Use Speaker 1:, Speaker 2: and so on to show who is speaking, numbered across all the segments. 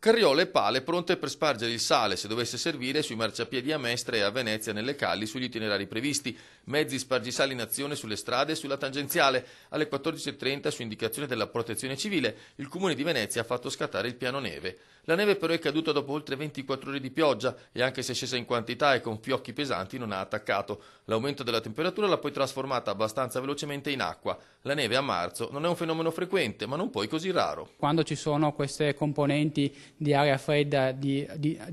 Speaker 1: Carriole e pale pronte per spargere il sale, se dovesse servire, sui marciapiedi a Mestre e a Venezia nelle calli sugli itinerari previsti. Mezzi spargisali in azione sulle strade e sulla tangenziale. Alle 14.30, su indicazione della Protezione Civile, il Comune di Venezia ha fatto scattare il piano neve. La neve però è caduta dopo oltre 24 ore di pioggia e anche se scesa in quantità e con fiocchi pesanti non ha attaccato. L'aumento della temperatura l'ha poi trasformata abbastanza velocemente in acqua. La neve a marzo non è un fenomeno frequente, ma non poi così raro.
Speaker 2: Quando ci sono queste componenti di aria fredda di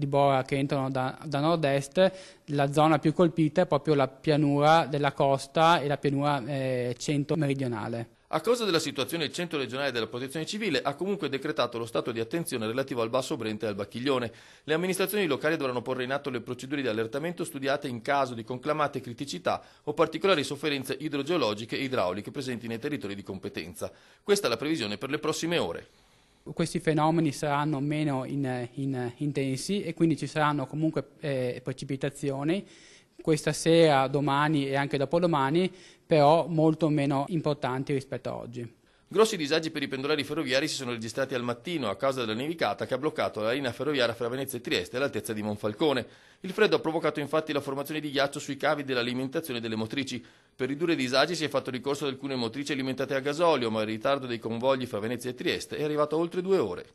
Speaker 2: Bora che entrano da nord-est, la zona più colpita è proprio la pianura della costa e la pianura centro-meridionale.
Speaker 1: A causa della situazione, il Centro regionale della Protezione Civile ha comunque decretato lo stato di attenzione relativo al Basso Brenta e al Bacchiglione. Le amministrazioni locali dovranno porre in atto le procedure di allertamento studiate in caso di conclamate criticità o particolari sofferenze idrogeologiche e idrauliche presenti nei territori di competenza. Questa è la previsione per le prossime ore.
Speaker 2: Questi fenomeni saranno meno intensi e quindi ci saranno comunque precipitazioni questa sera, domani e anche dopodomani, però molto meno importanti rispetto a oggi.
Speaker 1: Grossi disagi per i pendolari ferroviari si sono registrati al mattino a causa della nevicata che ha bloccato la linea ferroviaria fra Venezia e Trieste all'altezza di Monfalcone. Il freddo ha provocato infatti la formazione di ghiaccio sui cavi dell'alimentazione delle motrici. Per ridurre i disagi si è fatto ricorso ad alcune motrici alimentate a gasolio, ma il ritardo dei convogli fra Venezia e Trieste è arrivato a oltre 2 ore.